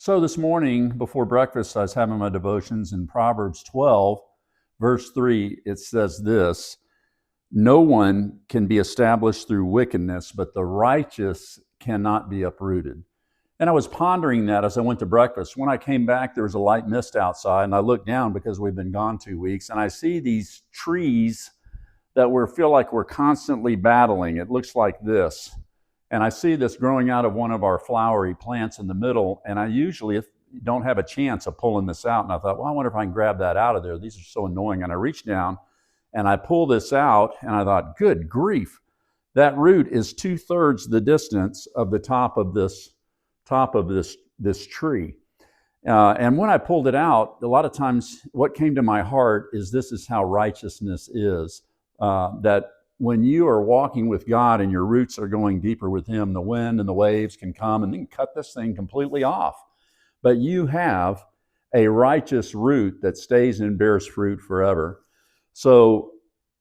So this morning before breakfast, I was having my devotions in Proverbs 12, verse 3. It says this: no one can be established through wickedness, but the righteous cannot be uprooted. And I was pondering that as I went to breakfast. When I came back, there was a light mist outside, and I looked down because we've been gone 2 weeks, and I see these trees that we feel like we're constantly battling. It looks like this. And I see this growing out of one of our flowery plants in the middle, and I usually don't have a chance of pulling this out. And I thought, well, I wonder if I can grab that out of there. These are so annoying. And I reached down and I pull this out, and I thought, good grief, that root is 2/3 the distance of the top of this tree. And when I pulled it out, a lot of times what came to my heart is this is how righteousness is. That when you are walking with God and your roots are going deeper with Him, the wind and the waves can come and then cut this thing completely off. But you have a righteous root that stays and bears fruit forever. So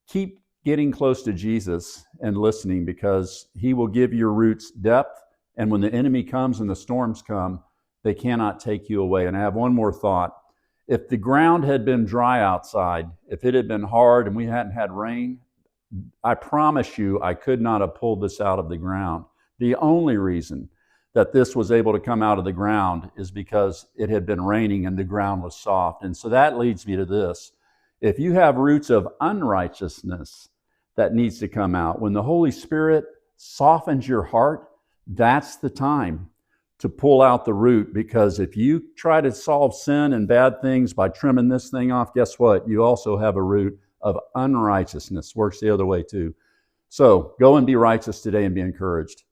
keep getting close to Jesus and listening, because He will give your roots depth. And when the enemy comes and the storms come, they cannot take you away. And I have one more thought. If the ground had been dry outside, if it had been hard and we hadn't had rain, I promise you I could not have pulled this out of the ground. The only reason that this was able to come out of the ground is because it had been raining and the ground was soft. And so that leads me to this. If you have roots of unrighteousness that needs to come out, when the Holy Spirit softens your heart, that's the time to pull out the root. Because if you try to solve sin and bad things by trimming this thing off, guess what? You also have a root of unrighteousness. Works the other way too. So go and be righteous today and be encouraged.